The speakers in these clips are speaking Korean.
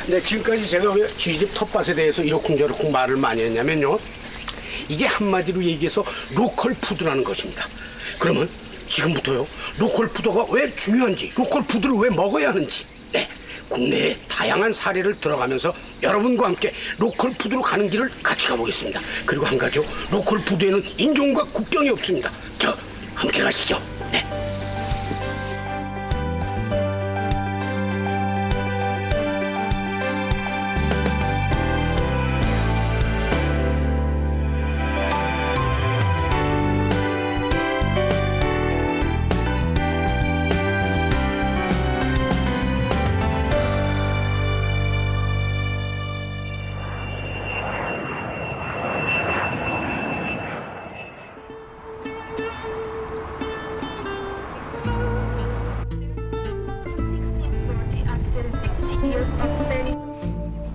네, 지금까지 제가 왜 쥐집 텃밭에 대해서 이러쿵저러쿵 말을 많이 했냐면요. 이게 한마디로 얘기해서 로컬 푸드라는 것입니다. 그러면 지금부터요, 로컬 푸드가 왜 중요한지, 로컬 푸드를 왜 먹어야 하는지, 네, 국내의 다양한 사례를 들어가면서 여러분과 함께 로컬 푸드로 가는 길을 같이 가보겠습니다. 그리고 한 가지요, 로컬 푸드에는 인종과 국경이 없습니다. 저 함께 가시죠. 네.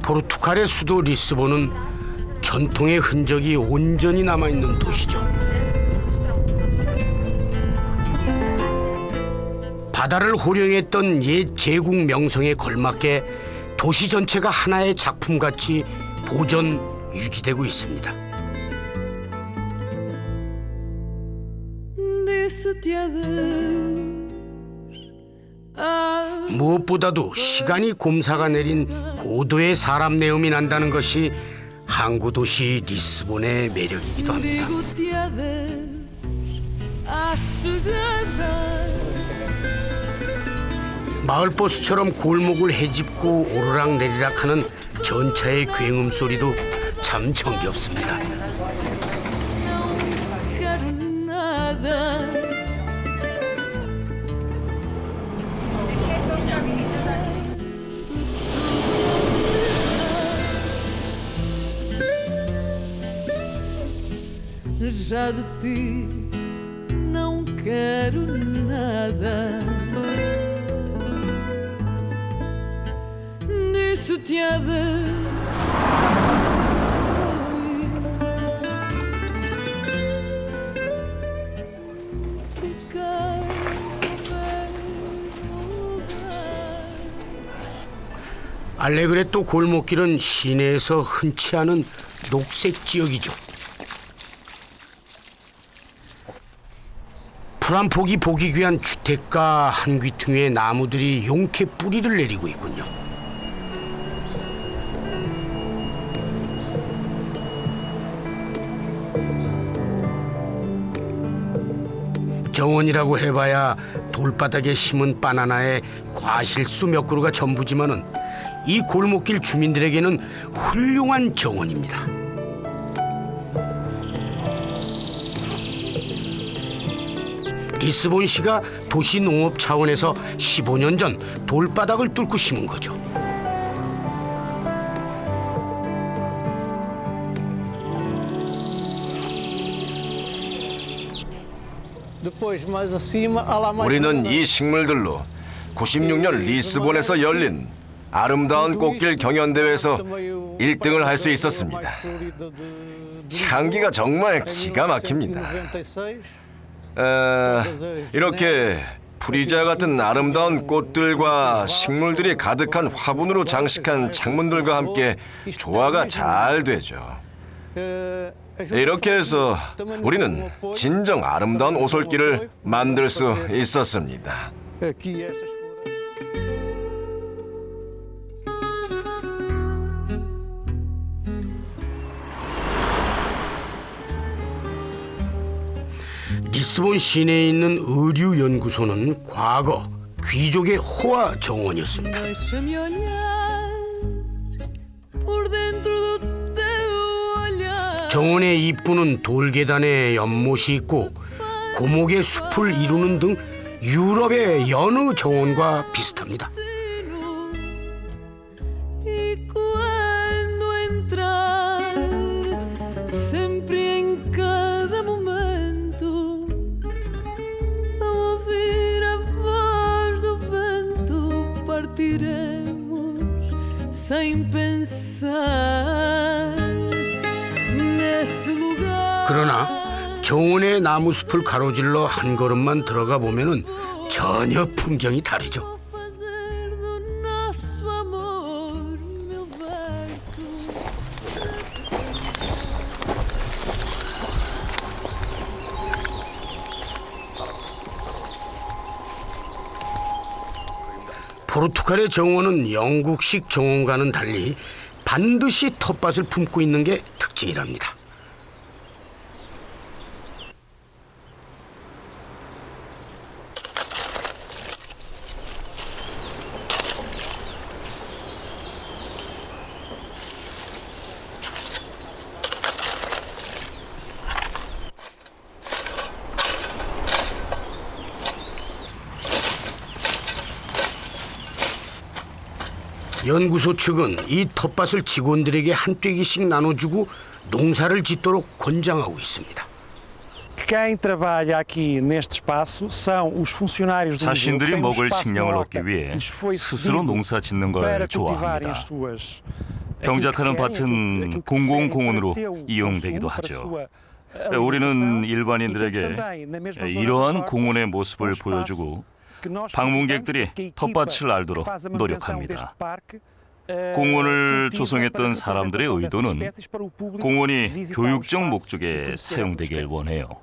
포르투갈의 수도 리스본은 전통의 흔적이 온전히 남아있는 도시죠. 바다를 호령했던 옛 제국 명성에 걸맞게 도시 전체가 하나의 작품같이 보존, 유지되고 있습니다. 무엇보다도 시간이 곰사가 내린 고도의 사람 내음이 난다는 것이 항구 도시 리스본의 매력이기도 합니다. 마을버스처럼 골목을 헤집고 오르락내리락하는 전차의 굉음 소리도 참 정겹습니다. Já de ti não quero nada. Disse-te adeus. Ficar 알레그레토 골목길은 시내에서 흔치 않은 녹색 지역이죠. 푸른 폭이 보기 귀한 주택가 한 귀퉁이의 나무들이 용케 뿌리를 내리고 있군요. 정원이라고 해봐야 돌바닥에 심은 바나나에 과실수 몇 그루가 전부지만은 이 골목길 주민들에게는 훌륭한 정원입니다. 리스본시가 도시 농업 차원에서 15년 전 돌바닥을 뚫고 심은 거죠. 우리는 이 식물들로 96년 리스본에서 열린 아름다운 꽃길 경연대회에서 1등을 할 수 있었습니다. 향기가 정말 기가 막힙니다. 이렇게 프리자 같은 아름다운 꽃들과 식물들이 가득한 화분으로 장식한 창문들과 함께 조화가 잘 되죠. 이렇게 해서 우리는 진정 아름다운 오솔길을 만들 수 있었습니다. 리스본 시내에 있는 의류연구소는 과거 귀족의 호화 정원이었습니다. 정원의 입구는 돌계단에 연못이 있고 고목의 숲을 이루는 등 유럽의 여느 정원과 비슷합니다. 그러나 정원의 나무숲을 가로질러 한 걸음만 들어가 보면은 전혀 풍경이 다르죠. 포르투갈의 정원은 영국식 정원과는 달리 반드시 텃밭을 품고 있는 게 특징이랍니다. 연구소 측은 이 텃밭을 직원들에게 한 떼기씩 나눠주고 농사를 짓도록 권장하고 있습니다. Quem trabalha aqui neste espaço são os funcionários do museu. 자신들이 Têm um 먹을 espaço 식량을 na 얻기 horta 위해 que lhes foi 스스로 cedido 농사 짓는 걸 para cultivarem 좋아합니다. as suas 경작하는 aquilo que 밭은 querem, aquilo que 공공공원으로 preferem para seu 이용되기도 consumo, para 하죠. sua 우리는 alimentação. 일반인들에게 E temos também, na mesma zona 이러한 das 공원의 hortas, 모습을 um espaço 보여주고 que nós 방문객들이 cultivamos, que a equipa 텃밭을 알도록 que faz a manutenção 노력합니다. deste parque, 공원을 cultiva 조성했던 para 사람들의 representação dessas 의도는 espécies para o público 공원이 visitar o 교육적 espaço e 목적에 conhecer essas 사용되길 espécies. 원해요.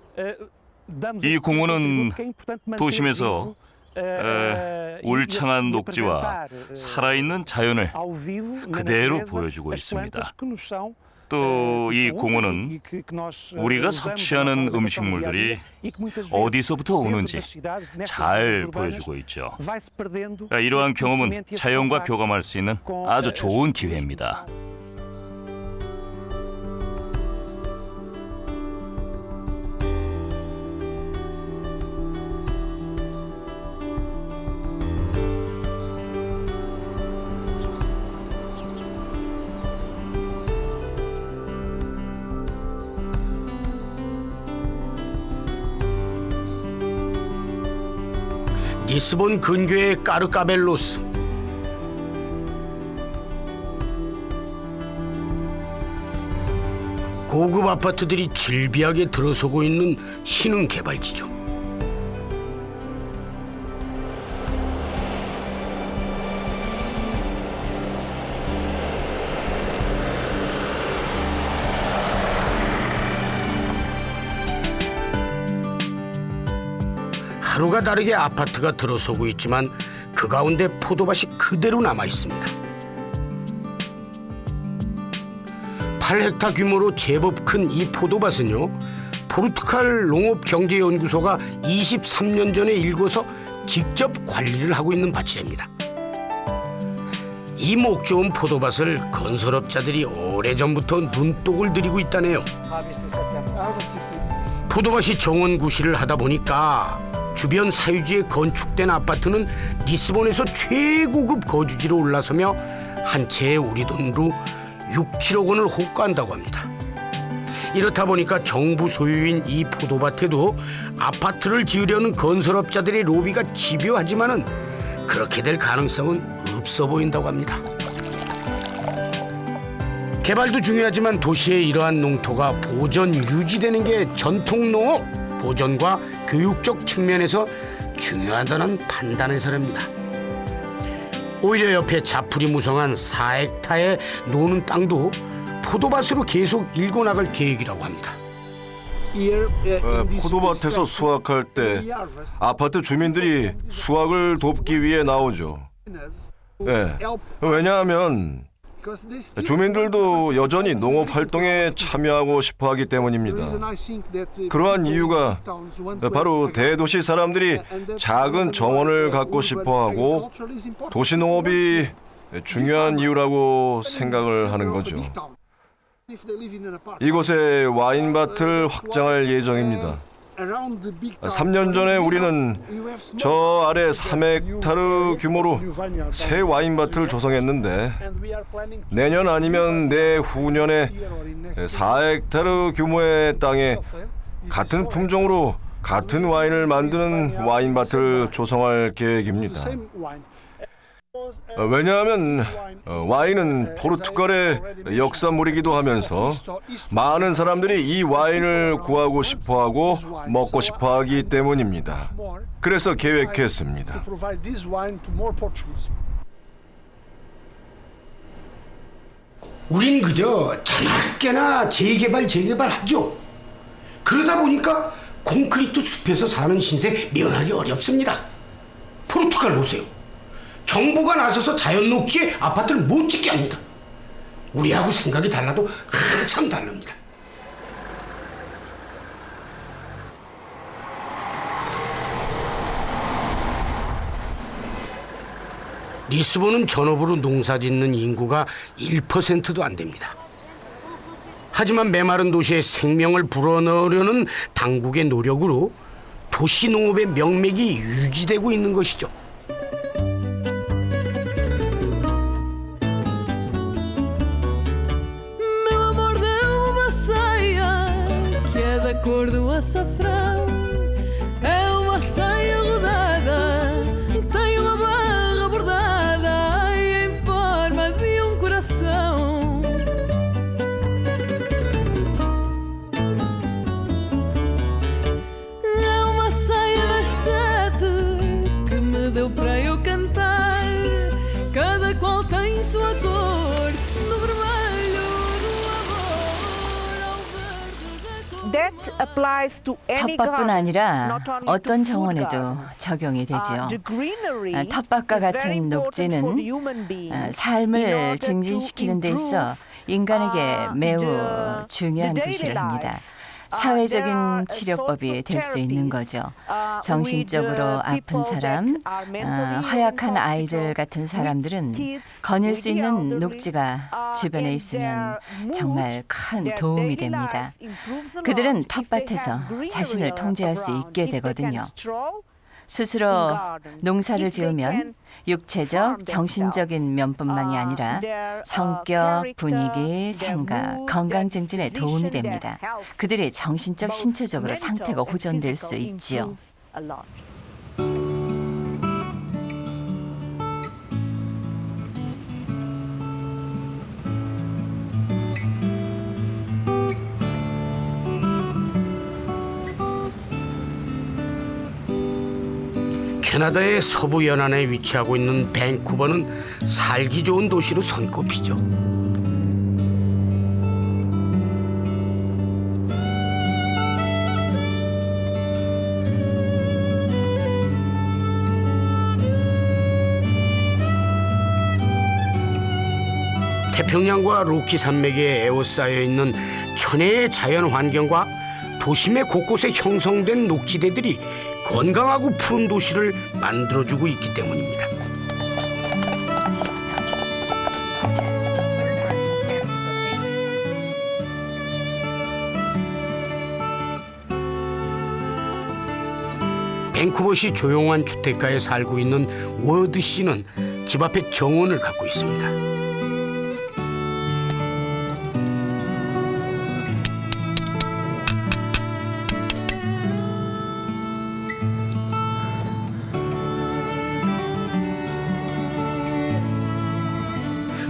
Damos 이 este 공원은 contributo que é importante manter 도심에서 vivo, 울창한 e 녹지와 apresentar, 살아있는 자연을 ao vivo, na 그대로 natureza, 보여주고 as 있습니다. plantas que nos são, 또 이 são úteis 공원은 e que nós, 우리가 usamos na 섭취하는 nossa alimentação 음식물들이 diária e que muitas vezes 어디서부터 dentro 오는지 das cidades, nestas 잘 zonas urbanas, 보여주고 있죠. vai-se perdendo 이러한 esse 경험은 conhecimento e esse 자연과 contacto 교감할 수 있는 com 아주 as 좋은 pessoas que 기회입니다. são. 리스본 근교의 까르카벨로스. 고급 아파트들이 질비하게 들어서고 있는 신흥 개발지죠. 하루가 다르게 아파트가 들어서고 있지만 그 가운데 포도밭이 그대로 남아 있습니다. 8헥타 규모로 제법 큰 이 포도밭은요, 포르투갈 농업경제연구소가 23년 전에 일궈서 직접 관리를 하고 있는 밭이랍니다. 이 목 좋은 포도밭을 건설업자들이 오래전부터 눈독을 들이고 있다네요. 포도밭이 정원구실을 하다 보니까 주변 사유지에 건축된 아파트는 리스본에서 최고급 거주지로 올라서며 한 채에 우리 돈으로 6, 7억 원을 호가한다고 합니다. 이렇다 보니까 정부 소유인 이 포도밭에도 아파트를 지으려는 건설업자들의 로비가 집요하지만은 그렇게 될 가능성은 없어 보인다고 합니다. 개발도 중요하지만 도시의 이러한 농토가 보전 유지되는 게 전통 농업 보전과 교육적 측면에서 중요하다는 판단에서랍니다. 오히려 옆에 자풀이 무성한 4헥타의 노는 땅도 포도밭으로 계속 일궈나갈 계획이라고 합니다. 포도밭에서 수확할 때 아파트 주민들이 수확을 돕기 위해 나오죠. 네. 왜냐하면 주민들도 여전히 농업 활동에 참여하고 싶어 하기 때문입니다. 그러한 이유가 바로 대도시 사람들이 작은 정원을 갖고 싶어 하고 도시 농업이 중요한 이유라고 생각을 하는 거죠. 이곳에 와인밭을 확장할 예정입니다. 3년 전에 우리는 저 아래 3헥타르 규모로 새 와인밭을 조성했는데 내년 아니면 내후년에 4헥타르 규모의 땅에 같은 품종으로 같은 와인을 만드는 와인밭을 조성할 계획입니다. 왜냐하면 와인은 포르투갈의 역사물이기도 하면서 많은 사람들이 이 와인을 구하고 싶어하고 먹고 싶어하기 때문입니다. 그래서 계획했습니다. 우린 그저 자나깨나 재개발하죠. 그러다 보니까 콘크리트 숲에서 사는 신세 면하기 어렵습니다. 포르투갈 보세요. 정부가 나서서 자연 녹지에 아파트를 못 짓게 합니다. 우리하고 생각이 달라도 한참 다릅니다. 리스본은 전업으로 농사 짓는 인구가 1%도 안 됩니다. 하지만 메마른 도시에 생명을 불어넣으려는 당국의 노력으로 도시 농업의 명맥이 유지되고 있는 것이죠. Meu amor deu uma saia que é da cor do açafrão. É uma saia rodada, tem uma barra bordada e em forma de um coração. É uma saia das 7 que me deu para eu cantar. Cada qual tem sua cor, do vermelho do amor ao verde da cor. That applies to any 텃밭뿐 garden, 아니라 not only 어떤 to food 정원에도 gardens. 적용이 되죠. The greenery 텃밭과 is very 같은 important 녹지는 for the human being in 삶을 order to 증진시키는 데 있어 인간에게 매우 중요한 구실을 합니다. 사회적인 치료법이 될 수 있는 거죠. 정신적으로 아픈 사람, 허약한 아이들 같은 사람들은 거닐 수 있는 녹지가 주변에 있으면 정말 큰 도움이 됩니다. 그들은 텃밭에서 자신을 통제할 수 있게 되거든요. 스스로 농사를 지으면 육체적, 정신적인 면뿐만이 아니라 성격, 분위기, 생각, 건강 증진에 도움이 됩니다. 그들의 정신적, 신체적으로 상태가 호전될 수 있지요. 캐나다의 서부 연안에 위치하고 있는 밴쿠버는 살기 좋은 도시로 손꼽히죠. 태평양과 로키 산맥에 에워싸여 있는 천혜의 자연 환경과 도심의 곳곳에 형성된 녹지대들이 건강하고 푸른 도시를 만들어주고 있기 때문입니다. 밴쿠버시 조용한 주택가에 살고 있는 워드 씨는 집 앞에 정원을 갖고 있습니다.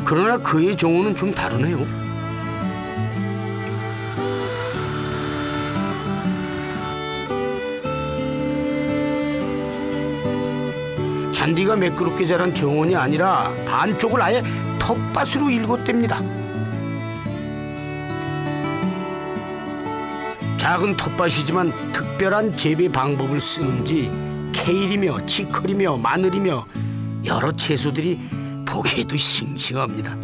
그러나 그의 정원은 좀 다르네요. 잔디가 매끄럽게 자란 정원이 아니라 반쪽을 아예 텃밭으로 일궜댑니다. 작은 텃밭이지만 특별한 재배 방법을 쓰는지 케일이며 치커리며 마늘이며 여러 채소들이 보기에도 싱싱합니다.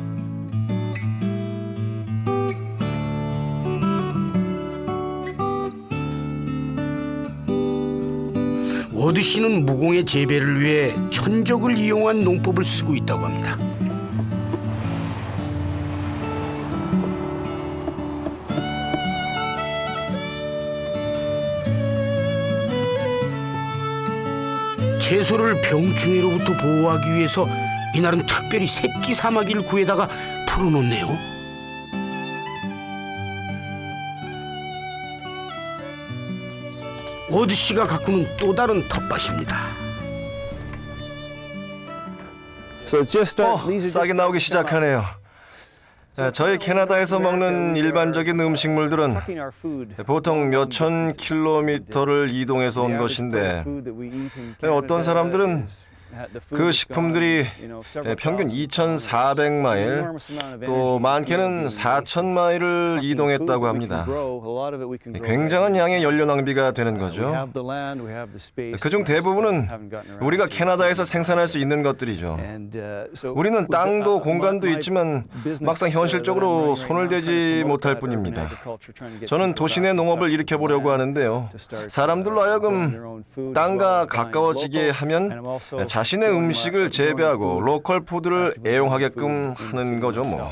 워드 씨는 무공의 재배를 위해 천적을 이용한 농법을 쓰고 있다고 합니다. 채소를 병충해로부터 보호하기 위해서 이날은 특별히 새끼 사마귀를 구해다가 풀어놓네요. 워드 씨가 가꾸는 또 다른 텃밭입니다. 싹이 나오기 시작하네요. 저희 캐나다에서 먹는 일반적인 음식물들은 보통 몇천 킬로미터를 이동해서 온 것인데 어떤 사람들은 그 식품들이 평균 2,400마일, 또 많게는 4,000마일을 이동했다고 합니다. 굉장한 양의 연료 낭비가 되는 거죠. 그중 대부분은 우리가 캐나다에서 생산할 수 있는 것들이죠. 우리는 땅도 공간도 있지만 막상 현실적으로 손을 대지 못할 뿐입니다. 저는 도시 내 농업을 일으켜보려고 하는데요. 사람들로 하여금 땅과 가까워지게 하면 자신의 음식을 재배하고 로컬 푸드를 애용하게끔 하는 거죠, 뭐.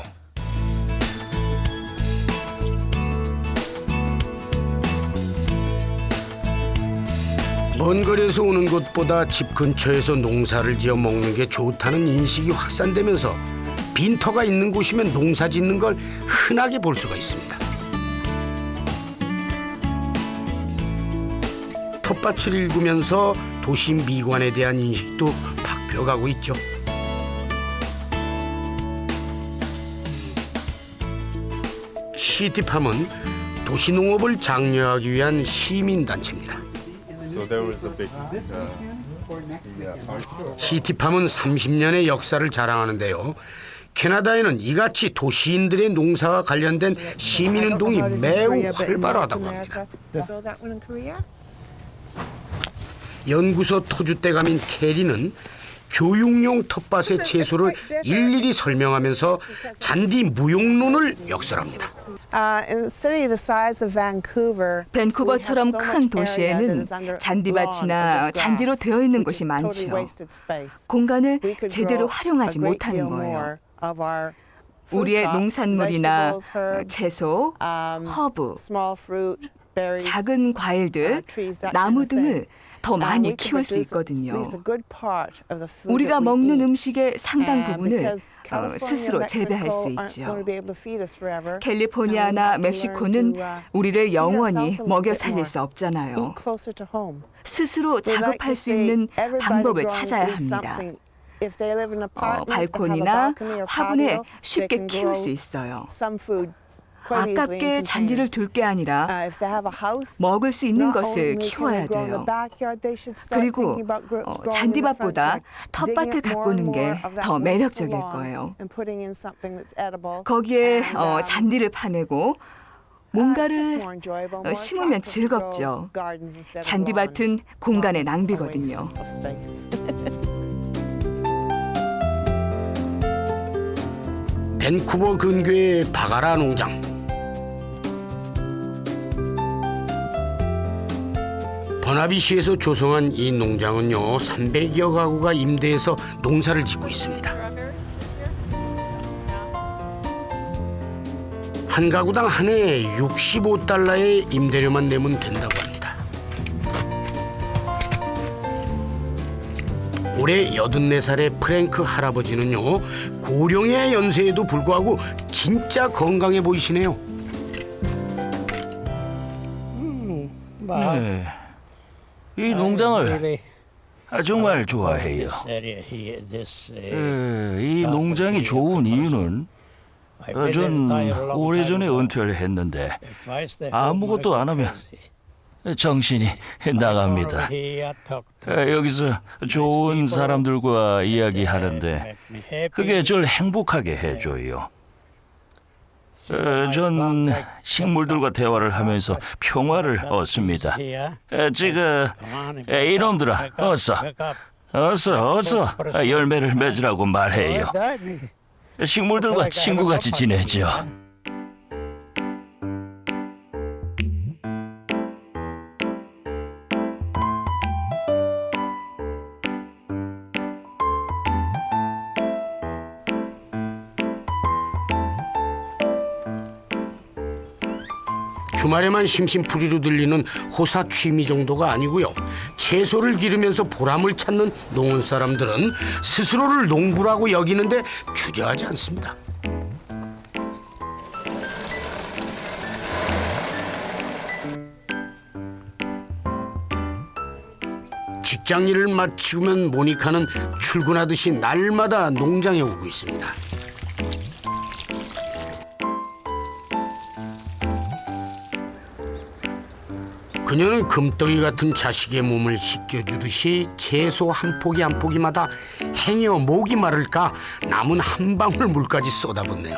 먼 거리에서 오는 것보다 집 근처에서 농사를 지어 먹는 게 좋다는 인식이 확산되면서 빈터가 있는 곳이면 농사 짓는 걸 흔하게 볼 수가 있습니다. 텃밭을 일구면서 도시 미관에 대한 인식도 바뀌어가고 있죠. 시티팜은 도시농업을 장려하기 위한 시민단체입니다. 시티팜은 30년의 역사를 자랑하는데요. 캐나다에는 이같이 도시인들의 농사와 관련된 시민운동이 매우 활발하다고 합니다. 연구소 토주대감인 캐리는 교육용 텃밭의 채소를 일일이 설명하면서 잔디 무용론을 역설합니다. 밴쿠버처럼 큰 도시에는 잔디밭이나 잔디로 되어 있는 곳이 많지요. 공간을 제대로 활용하지 못하는 거예요. 우리의 농산물이나 채소, 허브, 작은 과일들, 나무 등을 더 많이 키울 수 있거든요. 우리가 먹는 음식의 상당 부분을 스스로 재배할 수 있죠. 캘리포니아나 멕시코는 우리를 영원히 먹여 살릴 수 없잖아요. 스스로 작업할 수 있는 방법을 찾아야 합니다. 발코니나 화분에 쉽게 키울 수 있어요. 아깝게 잔디를 둘 게 아니라 먹을 수 있는 것을 키워야 돼요. 그리고 잔디밭보다 텃밭을 가꾸는 게 더 매력적일 거예요. 거기에 잔디를 파내고 뭔가를 심으면 즐겁죠. 잔디밭은 공간의 낭비거든요. 밴쿠버 근교의 바가라 농장. 버나비시에서 조성한 이 농장은요 300여 가구가 임대해서 농사를 짓고 있습니다. 한 가구당 한 해에 $65의 임대료만 내면 된다고 합니다. 올해 84살의 프랭크 할아버지는요 고령의 연세에도 불구하고 진짜 건강해 보이시네요. 네, 이 농장을 정말 좋아해요. 이 농장이 좋은 이유는 전 오래전에 은퇴를 했는데 아무것도 안 하면 정신이 나갑니다. 여기서 좋은 사람들과 이야기하는데 그게 절 행복하게 해줘요. 전 식물들과 대화를 하면서 평화를 얻습니다. 지금 이놈들아 어서 열매를 맺으라고 말해요. 식물들과 친구같이 지내죠. 주말에만 심심풀이로 들리는 호사 취미 정도가 아니고요. 채소를 기르면서 보람을 찾는 농원 사람들은 스스로를 농부라고 여기는데 주저하지 않습니다. 직장 일을 마치면 모니카는 출근하듯이 날마다 농장에 오고 있습니다. 그녀는 금덩이 같은 자식의 몸을 씻겨주듯이 채소 한 포기 한 포기마다 행여 목이 마를까 남은 한 방울 물까지 쏟아붓네요.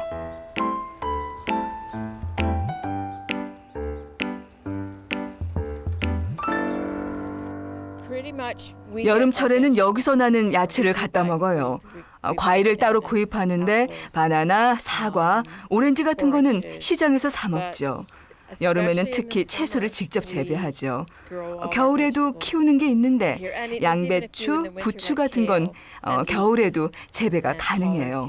여름철에는 여기서 나는 야채를 갖다 먹어요. 과일을 따로 구입하는데 바나나, 사과, 오렌지 같은 거는 시장에서 사 먹죠. 여름에는 특히 채소를 직접 재배하죠. 겨울에도 키우는 게 있는데 양배추, 부추 같은 건 겨울에도 재배가 가능해요.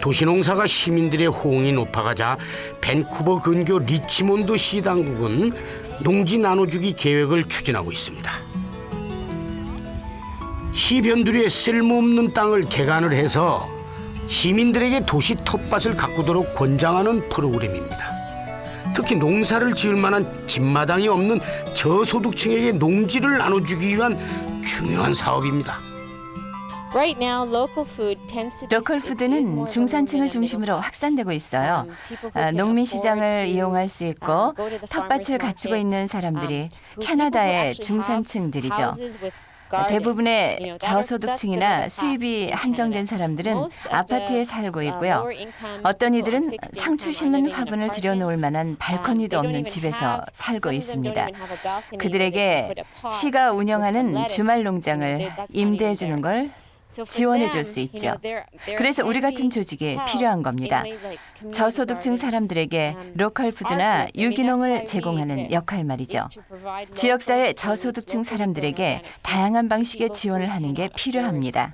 도시농사가 시민들의 호응이 높아가자 밴쿠버 근교 리치몬드 시 당국은 농지 나눠주기 계획을 추진하고 있습니다. 시 변두리에 쓸모없는 땅을 개간을 해서 시민들에게 도시 텃밭을 가꾸도록 권장하는 프로그램입니다. 특히 농사를 지을 만한 집마당이 없는 저소득층에게 농지를 나눠주기 위한 중요한 사업입니다. 로컬 푸드는 중산층을 중심으로 확산되고 있어요. 농민 시장을 이용할 수 있고 텃밭을 갖추고 있는 사람들이 캐나다의 중산층들이죠. 대부분의 저소득층이나 수입이 한정된 사람들은 아파트에 살고 있고요. 어떤 이들은 상추 심은 화분을 들여놓을 만한 발코니도 없는 집에서 살고 있습니다. 그들에게 시가 운영하는 주말 농장을 임대해 주는 걸 지원해 줄 수 있죠. 그래서 우리 같은 조직이 필요한 겁니다. 저소득층 사람들에게 로컬 푸드나 유기농을 제공하는 역할 말이죠. 지역사회 저소득층 사람들에게 다양한 방식의 지원을 하는 게 필요합니다.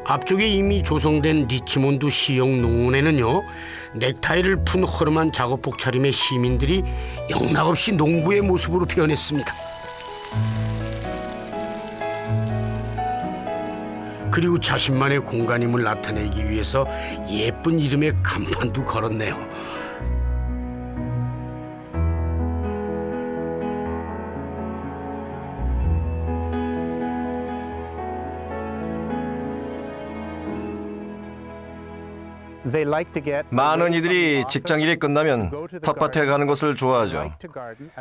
앞쪽에 이미 조성된 리치몬드 시형 농원에는요, 넥타이를 푼 허름한 작업복 차림의 시민들이 영락없이 농부의 모습으로 변했습니다. 그리고 자신만의 공간임을 나타내기 위해서 예쁜 이름의 간판도 걸었네요. 많은 이들이 직장일이 끝나면 텃밭에 가는 것을 좋아하죠.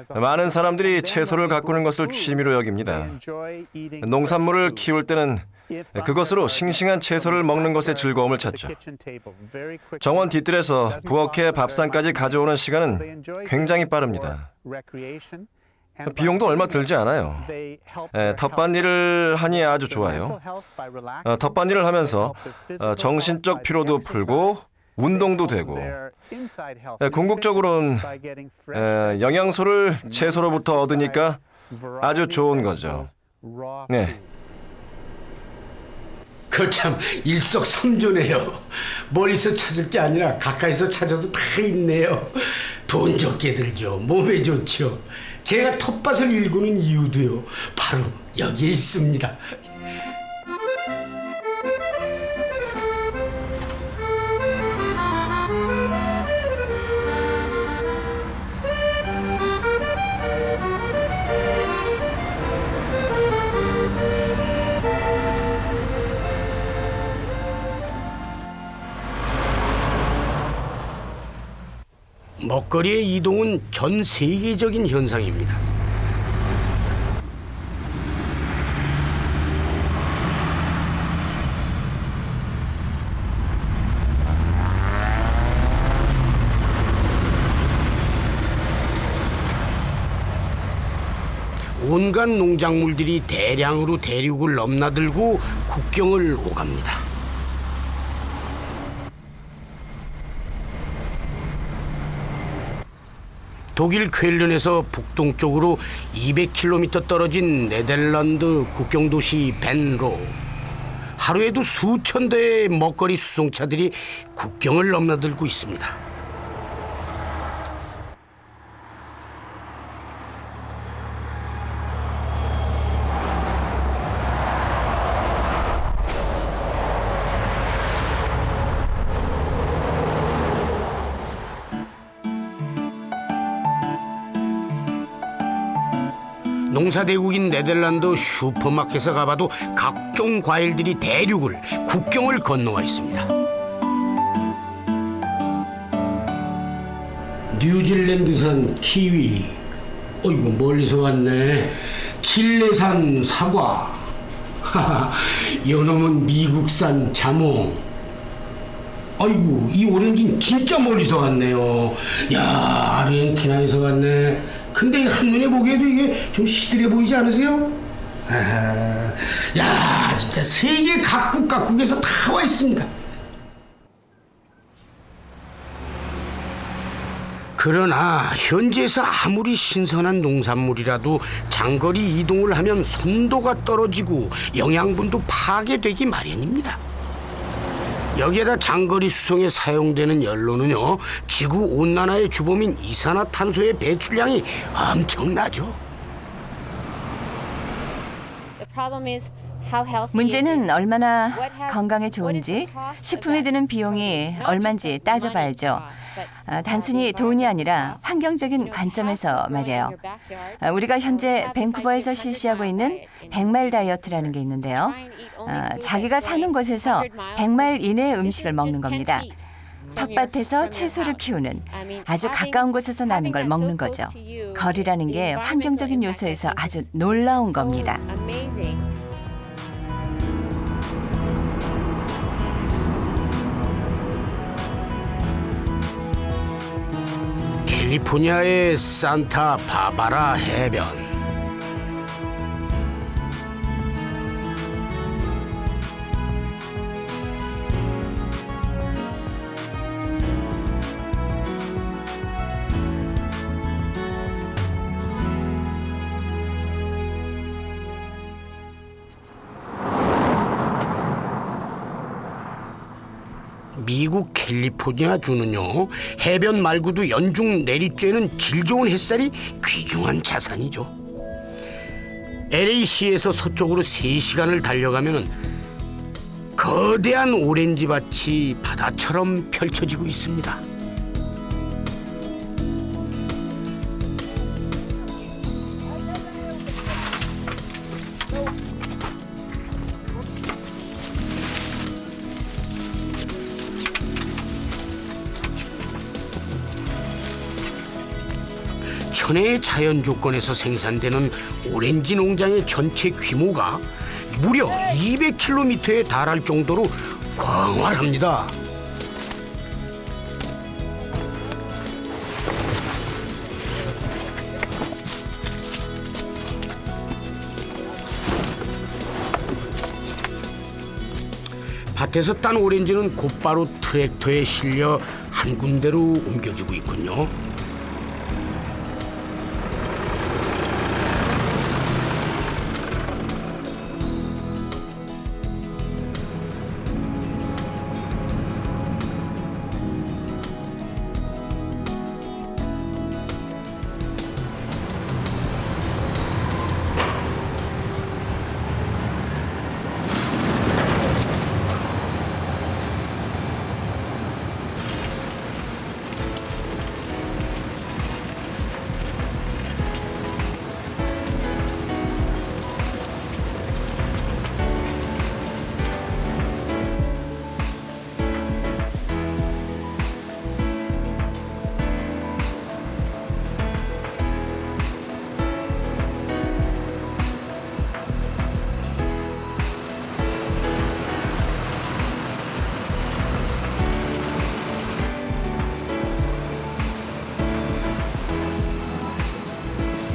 많은 사람들이 채소를 가꾸는 것을 취미로 여깁니다. 농산물을 키울 때는 그것으로 싱싱한 채소를 먹는 것에 즐거움을 찾죠. 정원 뒤뜰에서 부엌에 밥상까지 가져오는 시간은 굉장히 빠릅니다. 비용도 얼마 들지 않아요. 텃밭일을 하니 아주 좋아요. 텃밭일을 하면서 정신적 피로도 풀고 운동도 되고 궁극적으로는 영양소를 채소로부터 얻으니까 아주 좋은 거죠. 네. 그참 일석삼조네요. 멀리서 찾을 게 아니라 가까이서 찾아도 다 있네요. 돈 적게 들죠. 몸에 좋죠. 제가 텃밭을 일구는 이유도요, 바로 여기에 있습니다. 먹거리의 이동은 전 세계적인 현상입니다. 온갖 농작물들이 대량으로 대륙을 넘나들고 국경을 오갑니다. 독일 쾰른에서 북동쪽으로 200km 떨어진 네덜란드 국경도시 벤로. 하루에도 수천 대의 먹거리 수송차들이 국경을 넘나들고 있습니다. 공사대국인 네덜란드 슈퍼마켓에 가봐도 각종 과일들이 대륙을 국경을 건너와 있습니다. 뉴질랜드산 키위, 어이구 멀리서 왔네. 칠레산 사과, 요놈은 미국산 자몽. 아이고 이 오렌지는 진짜 멀리서 왔네요. 야 아르헨티나에서 왔네. 근데 한눈에 보기에도 이게 좀 시들해 보이지 않으세요? 야 진짜 세계 각국에서 다 와 있습니다. 그러나 현지에서 아무리 신선한 농산물이라도 장거리 이동을 하면 손도가 떨어지고 영양분도 파괴되기 마련입니다. 여기에다 장거리 수송에 사용되는 연료는요, 지구온난화의 주범인 이산화탄소의 배출량이 엄청나죠. 문제는 얼마나 건강에 좋은지, 식품에 드는 비용이 얼마인지 따져봐야죠. 단순히 돈이 아니라 환경적인 관점에서 말이에요. 우리가 현재 밴쿠버에서 실시하고 있는 100마일 다이어트라는 게 있는데요. 자기가 사는 곳에서 100마일 이내의 음식을 먹는 겁니다. 텃밭에서 채소를 키우는 아주 가까운 곳에서 나는 걸 먹는 거죠. 거리라는 게 환경적인 요소에서 아주 놀라운 겁니다. 캘리포니아의 산타 바바라 해변. 미국 캘리포니아주는요, 해변 말고도 연중 내리쬐는 질 좋은 햇살이 귀중한 자산이죠. LA시에서 서쪽으로 3시간을 달려가면은 거대한 오렌지 밭이 바다처럼 펼쳐지고 있습니다. 천혜의 자연 조건에서 생산되는 오렌지 농장의 전체 규모가 무려 200km에 달할 정도로 광활합니다. 밭에서 딴 오렌지는 곧바로 트랙터에 실려 한 군데로 옮겨지고 있군요.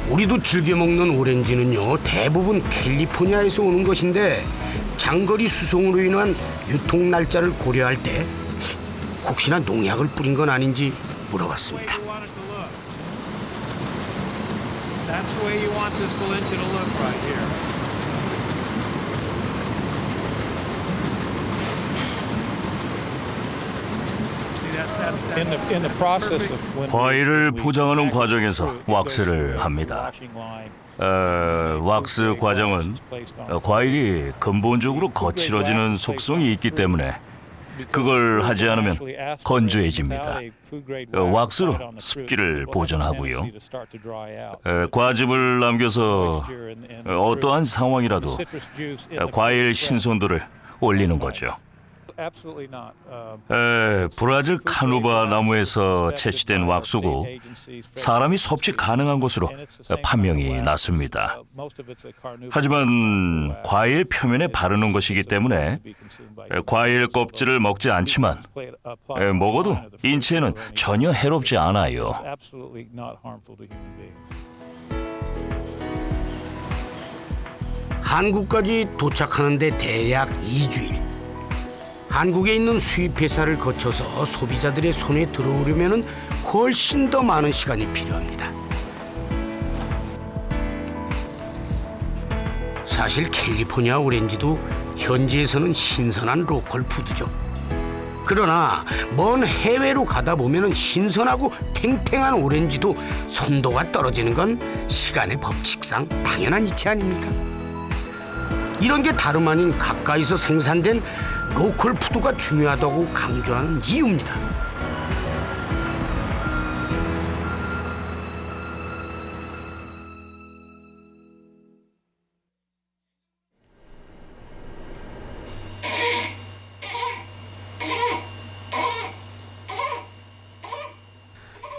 우리도 즐겨 먹는 오렌지는요, 대부분 캘리포니아에서 오는 것인데 장거리 수송으로 인한 유통 날짜를 고려할 때 혹시나 농약을 뿌린 건 아닌지 물어봤습니다. 과일을 포장하는 과정에서 왁스를 합니다. 왁스 과정은 과일이 근본적으로 거칠어지는 속성이 있기 때문에 그걸 하지 않으면 건조해집니다. 왁스로 습기를 보존하고요. 과즙을 남겨서 어떠한 상황이라도 과일 신선도를 올리는 거죠. 브라질 카누바 나무에서 채취된 왁스고 사람이 섭취 가능한 것으로 판명이 났습니다. 하지만 과일 표면에 바르는 것이기 때문에 과일 껍질을 먹지 않지만 먹어도 인체에는 전혀 해롭지 않아요. 한국까지 도착하는데 대략 2주일. 한국에 있는 수입회사를 거쳐서 소비자들의 손에 들어오려면 훨씬 더 많은 시간이 필요합니다. 사실 캘리포니아 오렌지도 현지에서는 신선한 로컬 푸드죠. 그러나 먼 해외로 가다 보면 신선하고 탱탱한 오렌지도 선도가 떨어지는 건 시간의 법칙상 당연한 이치 아닙니까? 이런 게 다름 아닌 가까이서 생산된 로컬 푸드가 중요하다고 강조하는 이유입니다.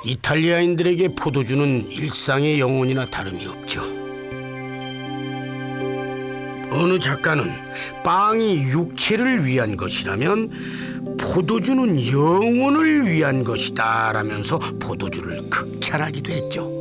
이탈리아인들에게 포도주는 일상의 영혼이나 다름이 없죠. 어느 작가는 빵이 육체를 위한 것이라면 포도주는 영혼을 위한 것이다 라면서 포도주를 극찬하기도 했죠.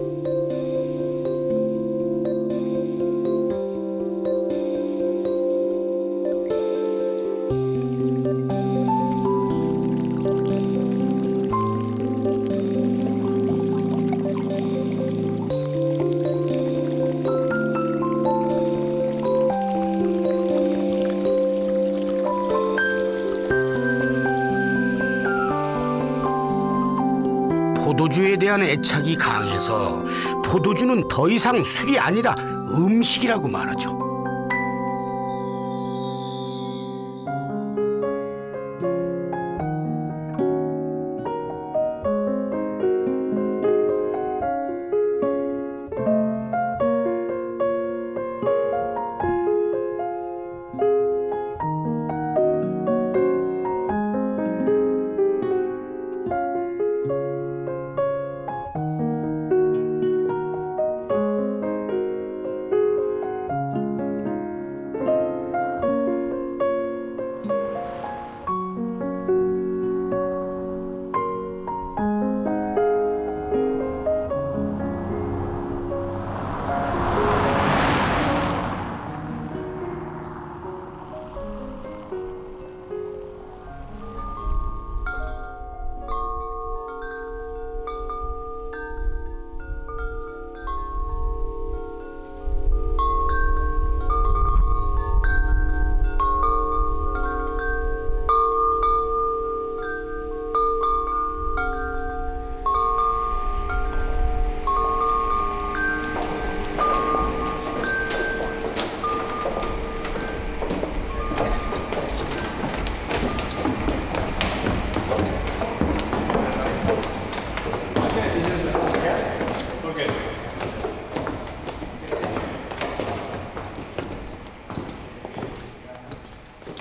포도주에 대한 애착이 강해서 포도주는 더 이상 술이 아니라 음식이라고 말하죠.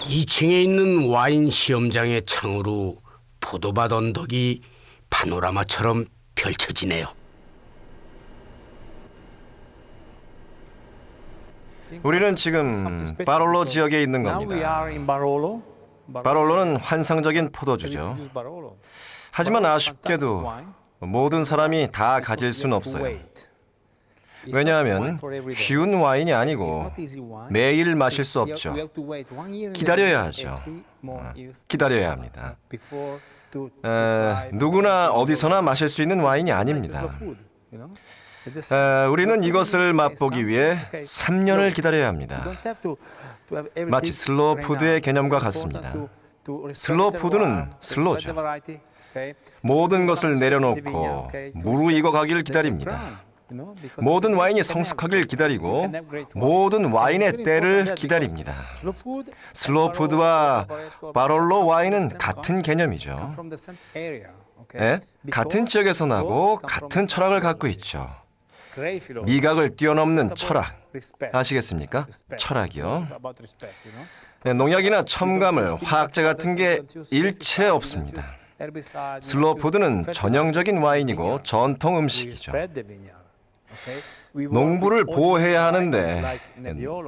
이 2층에 있는 와인 시험장의 창으로 포도밭 언덕이 파노라마처럼 펼쳐지네요. 우리는 지금 바롤로 지역에 있는 겁니다. 바롤로는 환상적인 포도주죠. 하지만 아쉽게도 모든 사람이 다 가질 수는 없어요. 왜냐하면 쉬운 와인이 아니고 매일 마실 수 없죠. 기다려야 하죠. 기다려야 합니다. 누구나 어디서나 마실 수 있는 와인이 아닙니다. 우리는 이것을 맛보기 위해 3년을 기다려야 합니다. 마치 슬로우 푸드의 개념과 같습니다. 슬로우 푸드는 슬로우죠. 모든 것을 내려놓고 무르익어 가기를 기다립니다. 모든 와인이 성숙하길 기다리고 모든 와인의 때를 기다립니다. 슬로푸드와 바롤로 와인은 같은 개념이죠. 같은 지역에서 나고 같은 철학을 갖고 있죠. 미각을 뛰어넘는 철학. 아시겠습니까? 철학이요. 농약이나 첨가물, 화학제 같은 게 일체 없습니다. 슬로푸드는 전형적인 와인이고 전통 음식이죠. 농부를 보호해야 하는데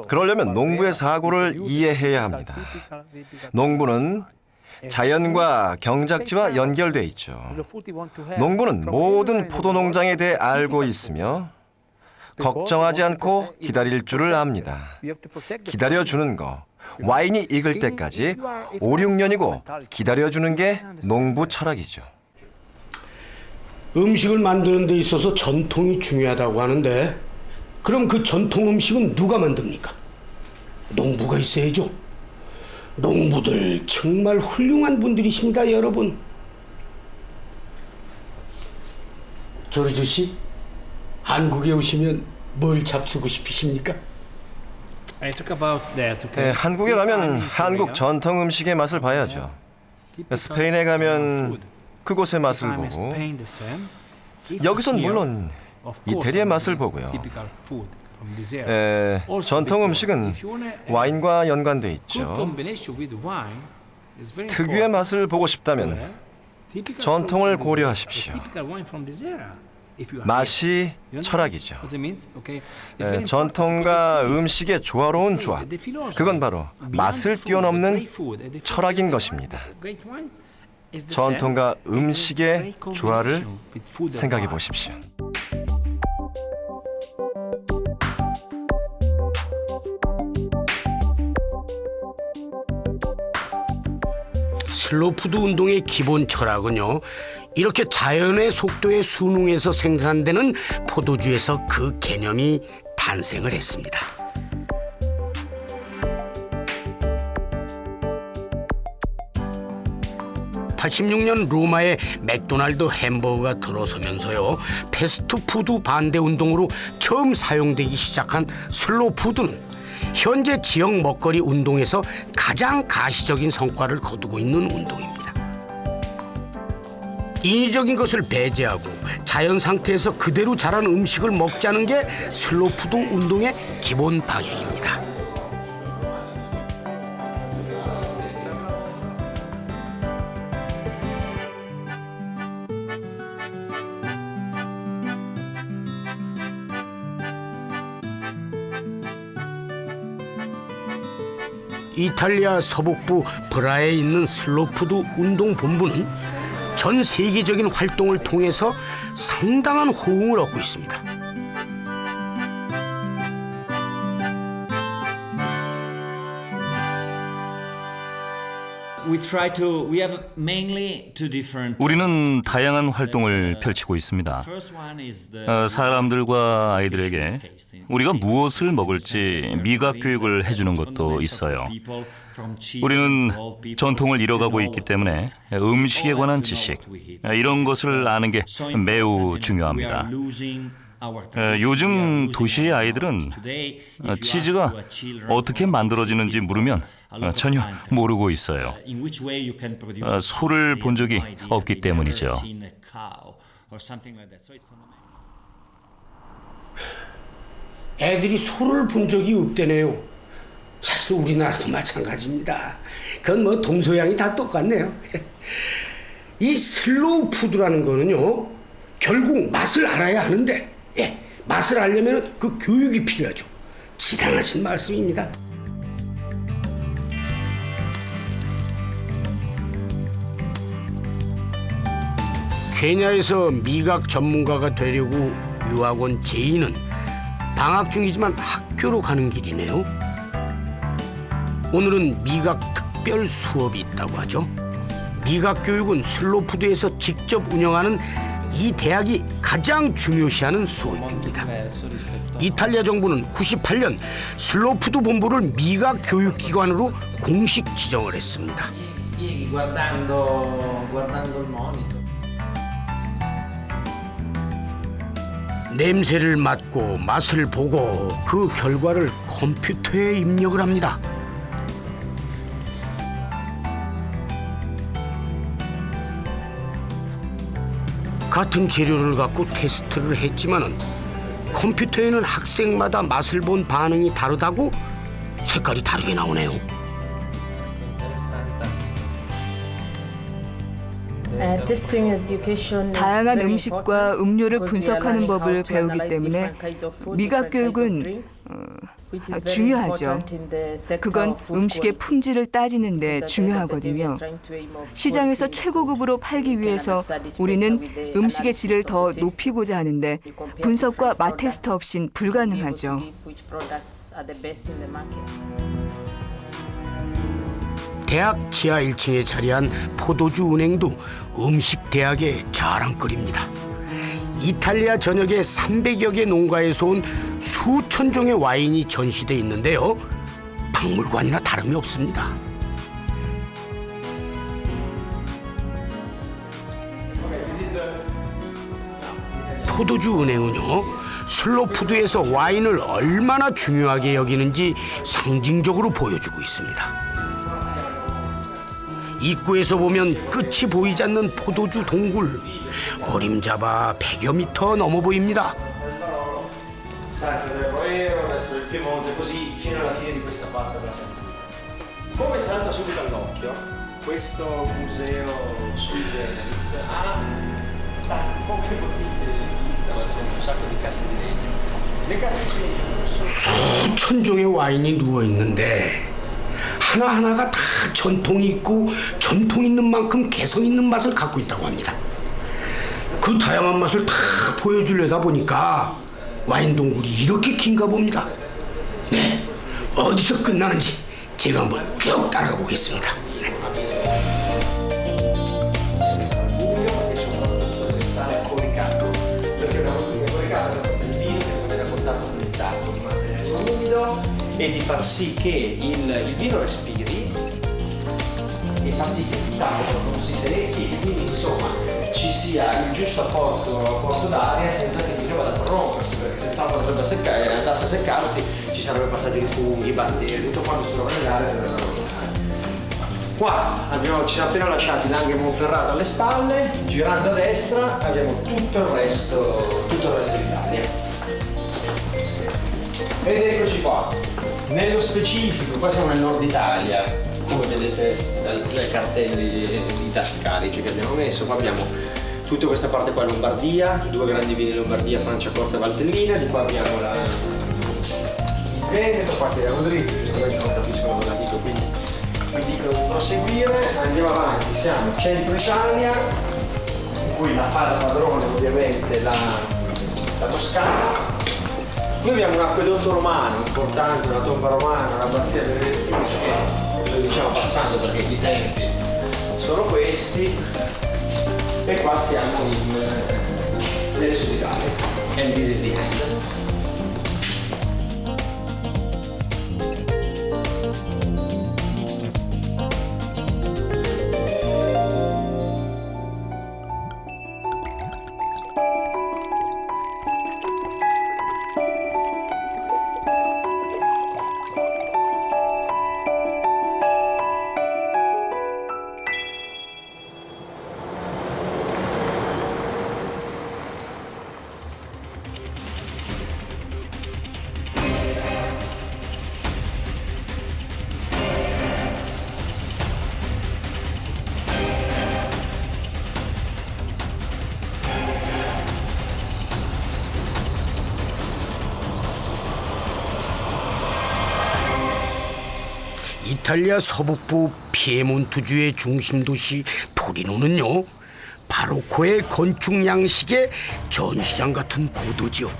그러려면 농부의 사고를 이해해야 합니다. 농부는 자연과 경작지와 연결돼 있죠. 농부는 모든 포도 농장에 대해 알고 있으며 걱정하지 않고 기다릴 줄을 압니다. 기다려주는 거, 와인이 익을 때까지 5, 6년이고 기다려주는 게 농부 철학이죠. 음식을 만드는 데 있어서 전통이 중요하다고 하는데 그럼 그 전통 음식은 누가 만듭니까? 농부가 있어야죠. 농부들 정말 훌륭한 분들이십니다, 여러분. 조르주 씨, 한국에 오시면 뭘 잡수고 싶으십니까? 한국에 가면 한국 전통 음식의 맛을 봐야죠. 스페인에 가면 그곳의 맛을 보고 여기선 물론 이태리의 맛을 보고요. 전통 음식은 와인과 연관돼 있죠. 특유의 맛을 보고 싶다면 전통을 고려하십시오. 맛이 철학이죠. 전통과 음식의 조화로운 조합, 그건 바로 맛을 뛰어넘는 철학인 것입니다. 전통과 음식의 조화를 생각해 보십시오. 슬로푸드 운동의 기본 철학은요, 이렇게 자연의 속도에 순응해서 생산되는 포도주에서 그 개념이 탄생을 했습니다. (86년) 로마의 맥도날드 햄버거가 들어서면서요, 패스트푸드 반대 운동으로 처음 사용되기 시작한 슬로푸드는 현재 지역 먹거리 운동에서 가장 가시적인 성과를 거두고 있는 운동입니다. 인위적인 것을 배제하고 자연 상태에서 그대로 자란 음식을 먹자는 게 슬로푸드 운동의 기본 방향입니다. 이탈리아 서북부 브라에 있는 슬로푸드 운동본부는 전 세계적인 활동을 통해서 상당한 호응을 얻고 있습니다. 우리는 다양한 활동을 펼치고 있습니다. 사람들과 아이들에게 우리가 무엇을 먹을지 미각 교육을 해주는 것도 있어요. 우리는 전통을 잃어가고 있기 때문에 음식에 관한 지식, 이런 것을 아는 게 매우 중요합니다. 요즘 도시의 아이들은 치즈가 어떻게 만들어지는지 물으면 전혀 모르고 있어요. 소를 본 적이 없기 때문이죠. 애들이 소를 본 적이 없대네요. 사실 우리나라도 마찬가지입니다. 그건 뭐 동서양이 다 똑같네요. 이 슬로우 푸드라는 거는요, 결국 맛을 알아야 하는데, 맛을 알려면 그 교육이 필요하죠. 지당하신 말씀입니다. 케냐에서 미각 전문가가 되려고 유학 온 제이는 방학 중이지만 학교로 가는 길이네요. 오늘은 미각 특별 수업이 있다고 하죠. 미각 교육은 슬로푸드에서 직접 운영하는 이 대학이 가장 중요시하는 수업입니다. 이탈리아 정부는 98년 슬로푸드 본부를 미각 교육기관으로 공식 지정을 했습니다. 냄새를 맡고 맛을 보고 그 결과를 컴퓨터에 입력을 합니다. 같은 재료를 갖고 테스트를 했지만은 컴퓨터에는 학생마다 맛을 본 반응이 다르다고 색깔이 다르게 나오네요. 다양한 음식과 음료를 분석하는 법을 배우기 때문에 미각 교육은 중요하죠. 그건 음식의 품질을 따지는 데 중요하거든요. 시장에서 최고급으로 팔기 위해서 우리는 음식의 질을 더 높이고자 하는데 분석과 맛 테스트 없인 불가능하죠. 대학 지하 1층에 자리한 포도주 은행도 음식 대학의 자랑거리입니다. 이탈리아 전역의 300여 개 농가에서 온 수천 종의 와인이 전시돼 있는데요. 박물관이나 다름이 없습니다. 포도주 은행은요, 슬로푸드에서 와인을 얼마나 중요하게 여기는지 상징적으로 보여주고 있습니다. 입구에서 보면 끝이 보이지 않는 포도주 동굴, 어림잡아 100여 미터 넘어 보입니다. Come salta subito all'occhio, questo museo sui generis ha poche bottiglie di installazione, un sacco di casse di legno. Le casse di legno sono 수천 종의 와인이 누워 있는데 하나하나가 다 전통이 있고 전통 있는 만큼 개성 있는 맛을 갖고 있다고 합니다. 그 다양한 맛을 다 보여주려다 보니까 와인 동굴이 이렇게 긴가 봅니다. 네, 어디서 끝나는지 제가 한번 쭉 따라가 보겠습니다. e di far sì che il vino respiri e fa sì che il tavolo non si secchi e quindi insomma ci sia il giusto apporto d'aria senza che il vino vada a corrompersi, perché se il tavolo andasse a seccarsi ci sarebbe passaggio di funghi, batteri, tutto quanto si trova nell'aria dovrebbe rovinare. Qua ci siamo appena lasciati l'Anghe Monferrato alle spalle, girando a destra abbiamo tutto il resto d'Italia. Ed eccoci qua, nello specifico, qua siamo nel nord Italia, come vedete dai cartelli didascalici che abbiamo messo. Qua abbiamo tutta questa parte qua Lombardia, 2 grandi vini Lombardia, Franciacorta e Valtellina, di qua abbiamo il Veneto, qua tiriamo dritto, giustamente non capisco cosa dico, quindi vi dico di proseguire, andiamo avanti, siamo centro Italia, in cui la fa da padrone ovviamente la Toscana. Qui abbiamo un acquedotto romano importante, una tomba romana, un'abbazia benedettina che lo diciamo passando perché i tempi sono questi, e qua siamo nel sud Italia. And this is the end. 이탈리아 서북부 피에몬트주의 중심 도시 토리노는요, 바로코의 건축 양식의 전시장 같은 고도지요.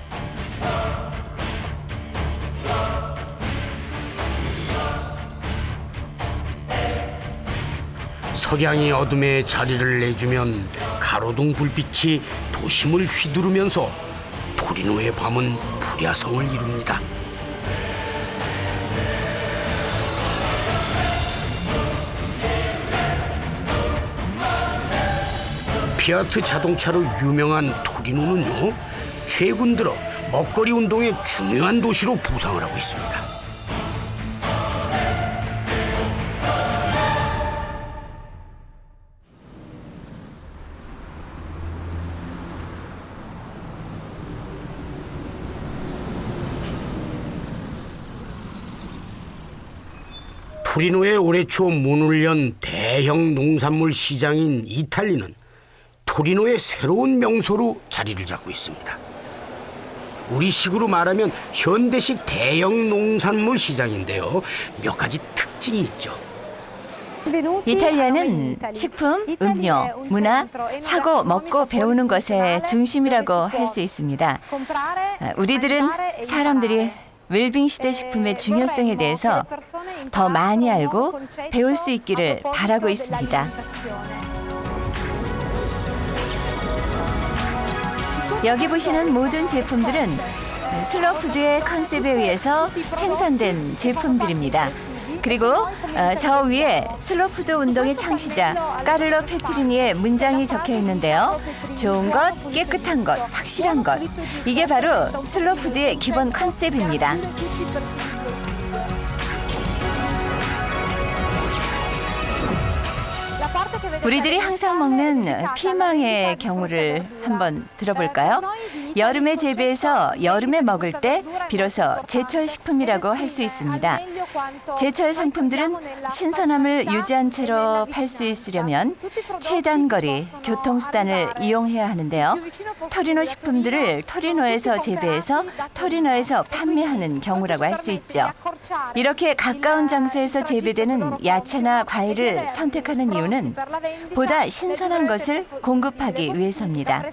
석양이 어둠에 자리를 내주면 가로등 불빛이 도심을 휘두르면서 토리노의 밤은 불야성을 이룹니다. 피아트 자동차로 유명한 토리노는요, 최근 들어 먹거리 운동의 중요한 도시로 부상을 하고 있습니다. 토리노에 올해 초 문을 연 대형 농산물 시장인 이탈리는 토리노의 새로운 명소로 자리를 잡고 있습니다. 우리식으로 말하면 현대식 대형 농산물 시장인데요. 몇 가지 특징이 있죠. 이탈리아는 식품, 음료, 문화, 사고, 먹고 배우는 것의 중심이라고 할 수 있습니다. 우리들은 사람들이 웰빙 시대 식품의 중요성에 대해서 더 많이 알고 배울 수 있기를 바라고 있습니다. 여기 보시는 모든 제품들은 슬로푸드의 컨셉에 의해서 생산된 제품들입니다. 그리고 저 위에 슬로푸드 운동의 창시자 까를로 페트리니의 문장이 적혀 있는데요. 좋은 것, 깨끗한 것, 확실한 것. 이게 바로 슬로푸드의 기본 컨셉입니다. 우리들이 항상 먹는 피망의 경우를 한번 들어볼까요? 여름에 재배해서 여름에 먹을 때 비로소 제철 식품이라고 할 수 있습니다. 제철 상품들은 신선함을 유지한 채로 팔 수 있으려면 최단 거리 교통수단을 이용해야 하는데요. 토리노 식품들을 토리노에서 재배해서 토리노에서 판매하는 경우라고 할 수 있죠. 이렇게 가까운 장소에서 재배되는 야채나 과일을 선택하는 이유는 보다 신선한 것을 공급하기 위해서입니다.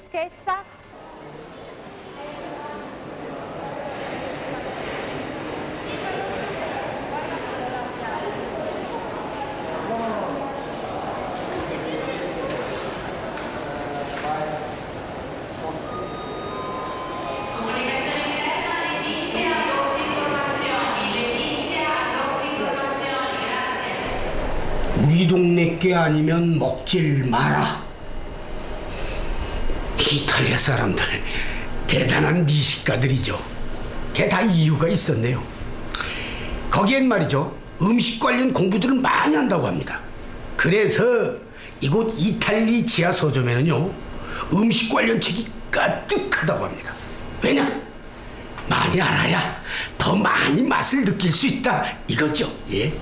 우리 동네 게 아니면 먹질 마라. 이탈리아 사람들 대단한 미식가들이죠. 그게 다 이유가 있었네요. 거기엔 말이죠, 음식 관련 공부들을 많이 한다고 합니다. 그래서 이곳 이탈리 지하 서점에는요, 음식 관련 책이 가득하다고 합니다. 왜냐? 많이 알아야 더 많이 맛을 느낄 수 있다 이거죠. 예.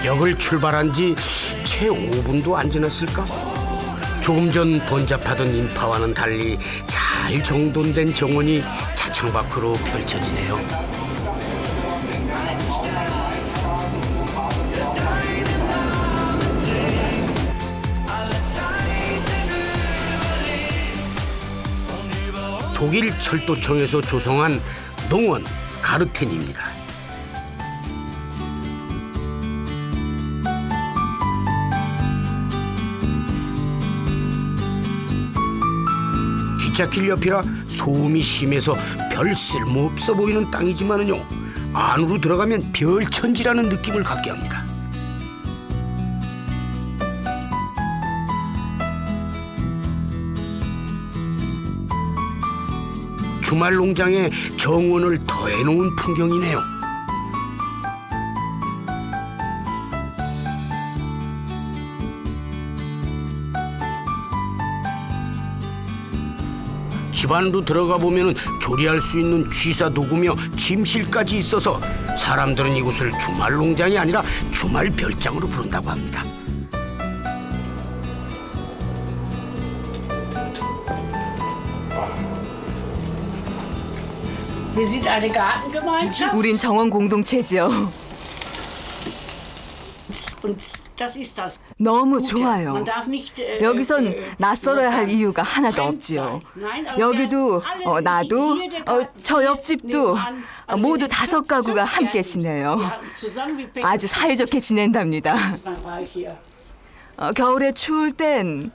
역을 출발한 지 채 5분도 안 지났을까? 조금 전 번잡하던 인파와는 달리 잘 정돈된 정원이 차창 밖으로 펼쳐지네요. 독일 철도청에서 조성한 농원 가르텐입니다. 뒷길 옆이라 소음이 심해서 별 쓸모없어 보이는 땅이지만은요, 안으로 들어가면 별천지라는 느낌을 갖게 합니다. 주말 농장에 정원을 더해놓은 풍경이네요. 집 안으로 들어가 보면은 조리할 수 있는 취사 도구며 침실까지 있어서 사람들은 이곳을 주말 농장이 아니라 주말 별장으로 부른다고 합니다. 우린 정원 공동체죠. 너무 좋아요. 여기선 낯설어야 할 이유가 하나도 없지요. 여기도 나도 저 옆집도 모두 5가구가 함께 지내요. 아주 사이좋게 지낸답니다. 겨울에 추울 땐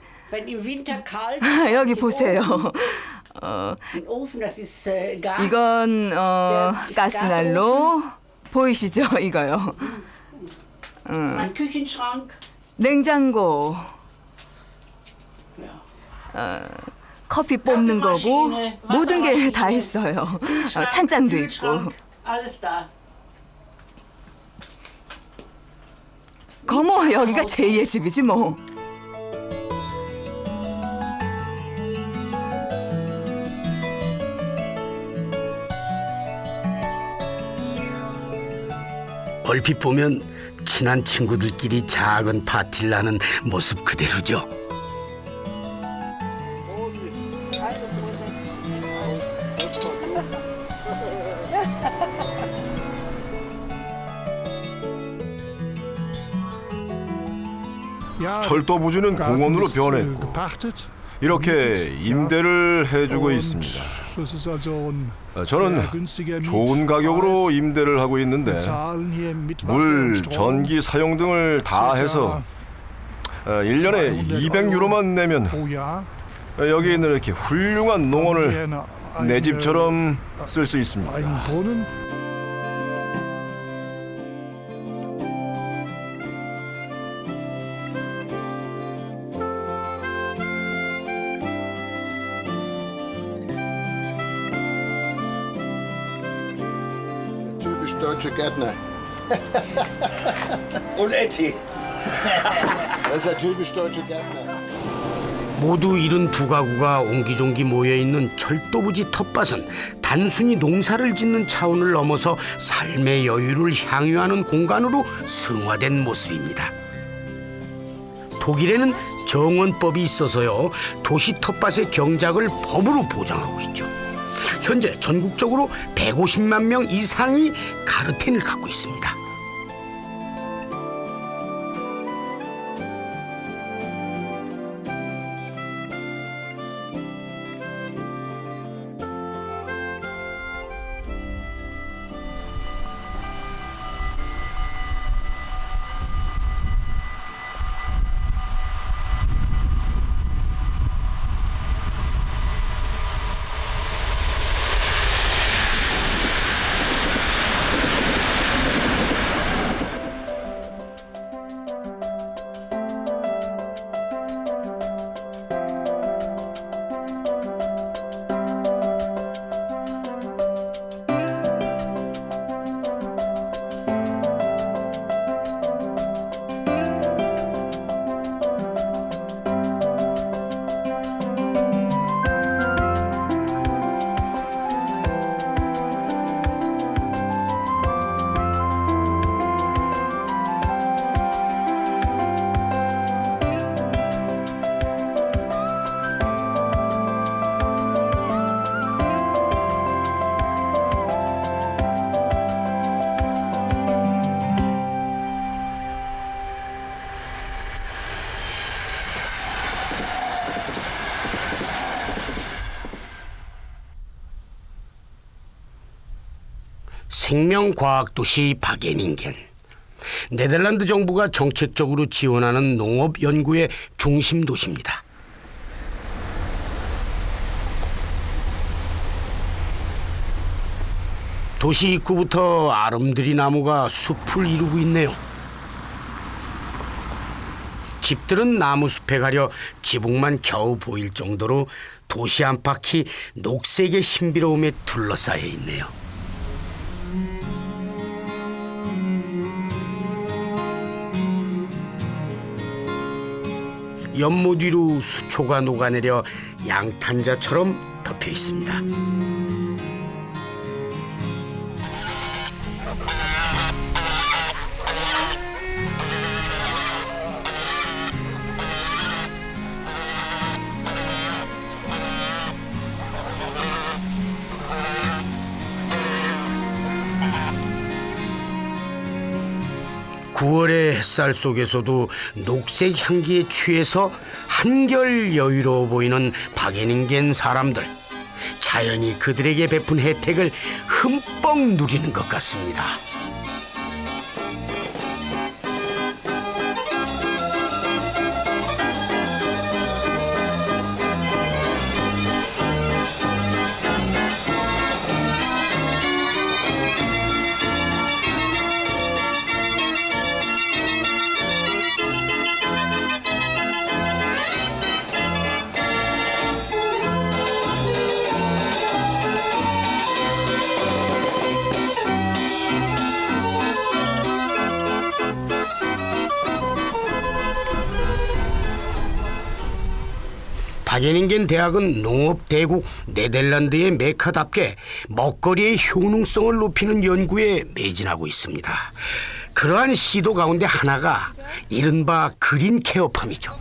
여기 보세요. 이건 가스난로 보이시죠? 이거요. 냉장고, 커피 뽑는 거고 모든 게 다 있어요. 찬장도 있고. 거모 여기가 제2의 집이지 뭐. 얼핏 보면 친한 친구들끼리 작은 파티를 하는 모습 그대로죠. 철도 부지는 공원으로 변했고 이렇게 임대를 해주고 있습니다. 저는 좋은 가격으로 임대를 하고 있는데 물, 전기 사용 등을 다 해서 1년에 200유로만 내면 여기 있는 이렇게 훌륭한 농원을 내 집처럼 쓸 수 있습니다. Deutsche Gärtner. Und Etty. Das ist der typisch deutsche Gärtner. 모두 72가구가 옹기종기 모여있는 철도부지 텃밭은 단순히 농사를 짓는 차원을 넘어서 삶의 여유를 향유하는 공간으로 승화된 모습입니다. 독일에는 정원법이 있어서요, 도시 텃밭의 경작을 법으로 보장하고 있죠. 현재 전국적으로 150만 명 이상이 가르텐을 갖고 있습니다. 생명과학도시 바게닝겐. 네덜란드 정부가 정책적으로 지원하는 농업 연구의 중심 도시입니다. 도시 입구부터 아름드리 나무가 숲을 이루고 있네요. 집들은 나무숲에 가려 지붕만 겨우 보일 정도로 도시 안팎이 녹색의 신비로움에 둘러싸여 있네요. 연못 위로 수초가 녹아내려 양탄자처럼 덮여 있습니다. 9월의 햇살 속에서도 녹색 향기에 취해서 한결 여유로워 보이는 박예닝겐 사람들. 자연이 그들에게 베푼 혜택을 흠뻑 누리는 것 같습니다. 박예닝겐 대학은 농업대국 네덜란드의 메카답게 먹거리의 효능성을 높이는 연구에 매진하고 있습니다. 그러한 시도 가운데 하나가 이른바 그린 케어팜이죠.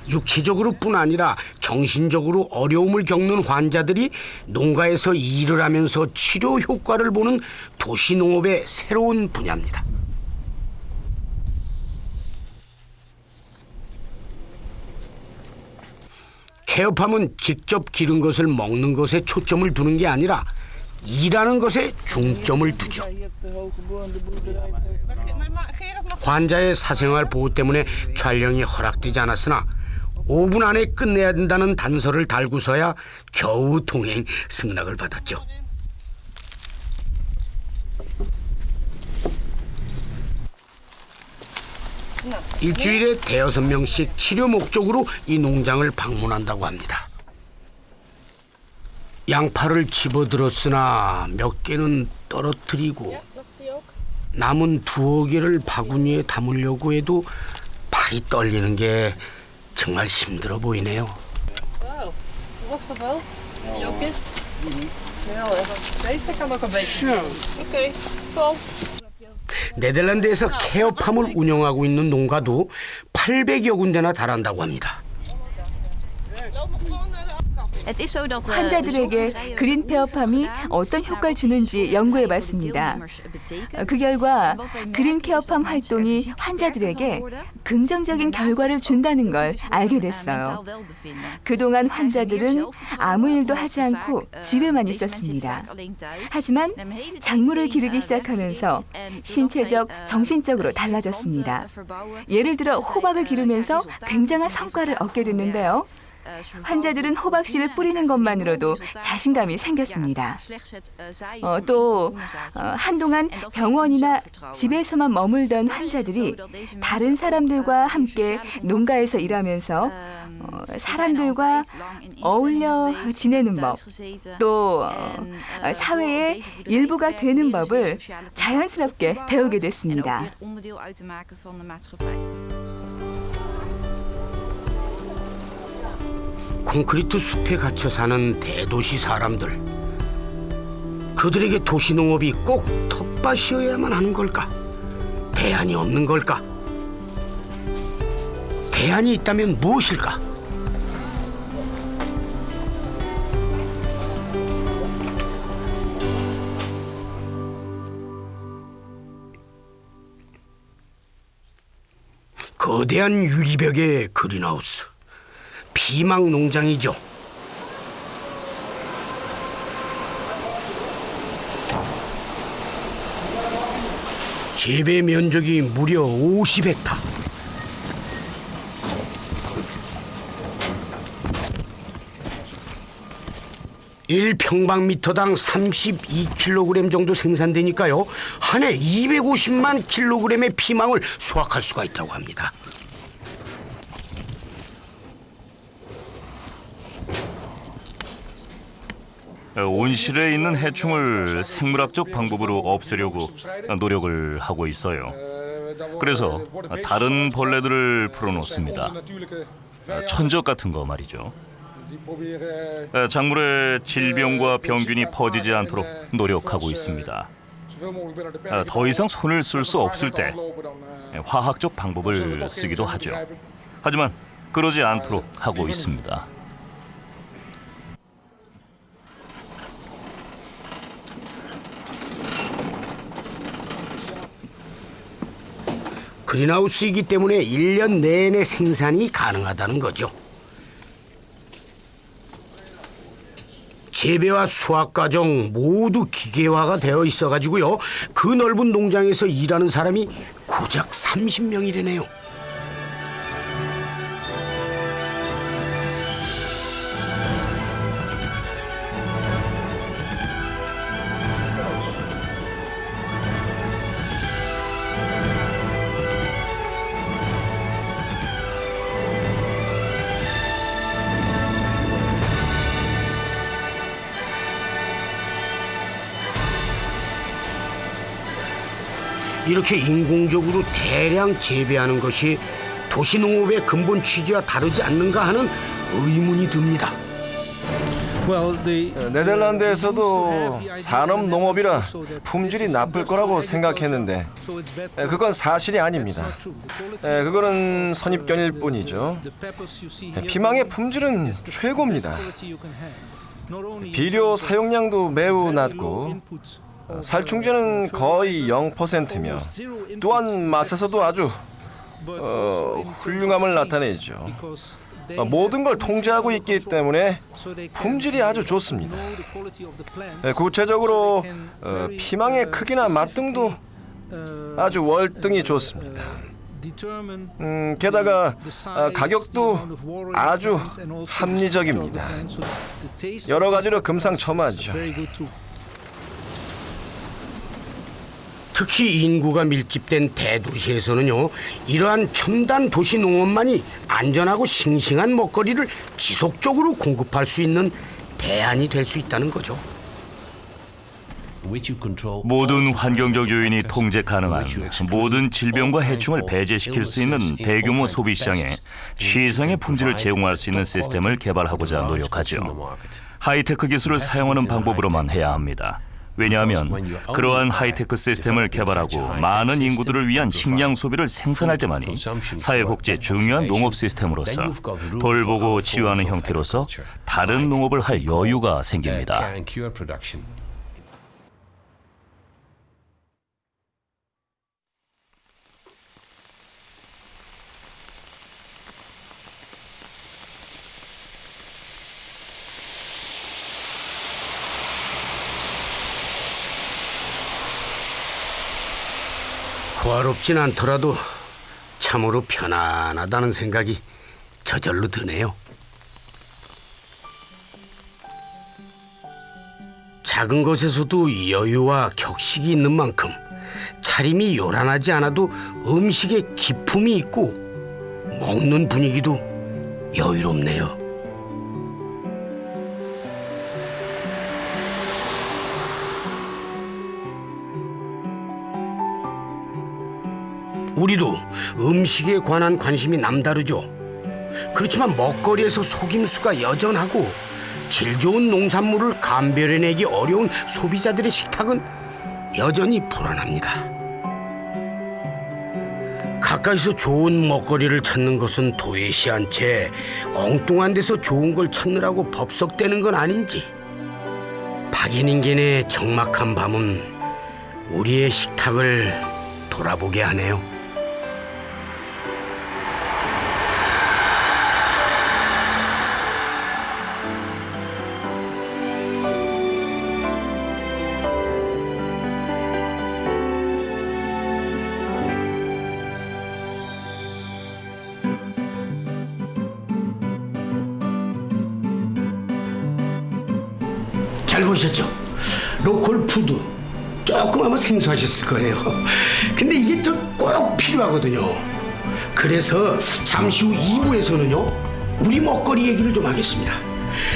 육체적으로뿐 아니라 정신적으로 어려움을 겪는 환자들이 농가에서 일을 하면서 치료 효과를 보는 도시농업의 새로운 분야입니다. 케어팜은 직접 기른 것을 먹는 것에 초점을 두는 게 아니라 일하는 것에 중점을 두죠. 환자의 사생활 보호 때문에 촬영이 허락되지 않았으나 5분 안에 끝내야 된다는 단서를 달고서야 겨우 동행 승낙을 받았죠. 일주일에 5-6명씩 치료 목적으로 이 농장을 방문한다고 합니다. 양파를 집어들었으나 몇 개는 떨어뜨리고 남은 2개를 바구니에 담으려고 해도 팔이 떨리는 게 정말 힘들어 보이네요. Wacht dat wel? In jouw kist? Ja, deze kan ook een beetje. Oké, vol. 네덜란드에서 케어팜을 운영하고 있는 농가도 800여 군데나 달한다고 합니다. 환자들에게 그린 케어팜이 어떤 효과를 주는지 연구해봤습니다. 그 결과 그린 케어팜 활동이 환자들에게 긍정적인 결과를 준다는 걸 알게 됐어요. 그동안 환자들은 아무 일도 하지 않고 집에만 있었습니다. 하지만 작물을 기르기 시작하면서 신체적, 정신적으로 달라졌습니다. 예를 들어 호박을 기르면서 굉장한 성과를 얻게 됐는데요. 환자들은 호박씨를 뿌리는 것만으로도 자신감이 생겼습니다. 또 한동안 병원이나 집에서만 머물던 환자들이 다른 사람들과 함께 농가에서 일하면서 사람들과 어울려 지내는 법, 또 사회의 일부가 되는 법을 자연스럽게 배우게 됐습니다. 콘크리트 숲에 갇혀 사는 대도시 사람들. 그들에게 도시농업이 꼭 텃밭이어야만 하는 걸까? 대안이 없는 걸까? 대안이 있다면 무엇일까? 거대한 유리벽의 그린하우스. 피망 농장이죠. 재배 면적이 무려 50헥타. (1평방미터당) 32kg 정도 생산되니까요. 한 해 250만 kg의 피망을 수확할 수가 있다고 합니다. 온실에 있는 해충을 생물학적 방법으로 없애려고 노력을 하고 있어요. 그래서 다른 벌레들을 풀어놓습니다. 천적 같은 거 말이죠. 작물에 질병과 병균이 퍼지지 않도록 노력하고 있습니다. 더 이상 손을 쓸 수 없을 때 화학적 방법을 쓰기도 하죠. 하지만 그러지 않도록 하고 있습니다. 그린하우스이기 때문에 1년 내내 생산이 가능하다는 거죠. 재배와 수확 과정 모두 기계화가 되어 있어가지고요. 그 넓은 농장에서 일하는 사람이 고작 30명이래네요. 이렇게 인공적으로 대량 재배하는 것이 도시농업의 근본 취지와 다르지 않는가 하는 의문이 듭니다. 네덜란드에서도 산업농업이라 품질이 나쁠 거라고 생각했는데 그건 사실이 아닙니다. 그거는 선입견일 뿐이죠. 피망의 품질은 최고입니다. 비료 사용량도 매우 낮고 살충제는 거의 0%며 또한 맛에서도 아주 훌륭함을 나타내죠. 모든 걸 통제하고 있기 때문에 품질이 아주 좋습니다. 구체적으로 피망의 크기나 맛 등도 아주 월등히 좋습니다. 게다가 가격도 아주 합리적입니다. 여러 가지로 금상첨화죠. 특히 인구가 밀집된 대도시에서는요, 이러한 첨단 도시 농업만이 안전하고 싱싱한 먹거리를 지속적으로 공급할 수 있는 대안이 될 수 있다는 거죠. 모든 환경적 요인이 통제 가능한 모든 질병과 해충을 배제시킬 수 있는 대규모 소비 시장에 최상의 품질을 제공할 수 있는 시스템을 개발하고자 노력하죠. 하이테크 기술을 사용하는 방법으로만 해야 합니다. 왜냐하면 그러한 하이테크 시스템을 개발하고 많은 인구들을 위한 식량 소비를 생산할 때만이 사회복지의 중요한 농업 시스템으로서 돌보고 치유하는 형태로서 다른 농업을 할 여유가 생깁니다. 호화롭진 않더라도 참으로 편안하다는 생각이 저절로 드네요. 작은 것에서도 여유와 격식이 있는 만큼 차림이 요란하지 않아도 음식에 기품이 있고 먹는 분위기도 여유롭네요. 우리도 음식에 관한 관심이 남다르죠. 그렇지만 먹거리에서 속임수가 여전하고 질 좋은 농산물을 감별해내기 어려운 소비자들의 식탁은 여전히 불안합니다. 가까이서 좋은 먹거리를 찾는 것은 도외시한 채 엉뚱한 데서 좋은 걸 찾느라고 법석대는 건 아닌지, 박인인간의 적막한 밤은 우리의 식탁을 돌아보게 하네요. 잘 보셨죠? 로컬 푸드 조금 아마 생소하셨을 거예요. 근데 이게 또 꼭 필요하거든요. 그래서 잠시 후 2부에서는요, 우리 먹거리 얘기를 좀 하겠습니다.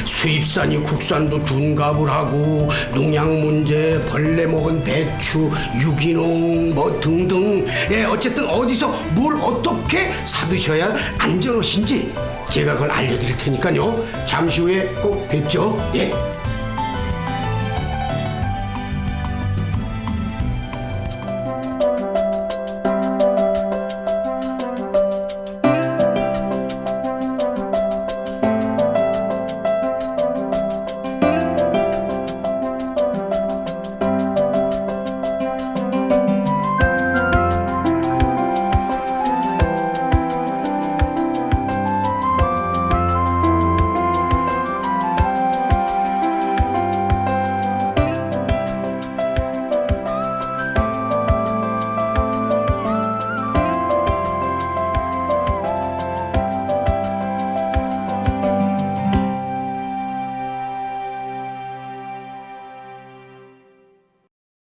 수입산이 국산도 둔갑을 하고 농약 문제, 벌레 먹은 배추, 유기농 뭐 등등, 어쨌든 어디서 뭘 어떻게 사드셔야 안전하신지 제가 그걸 알려드릴 테니까요. 잠시 후에 꼭 뵙죠. 예.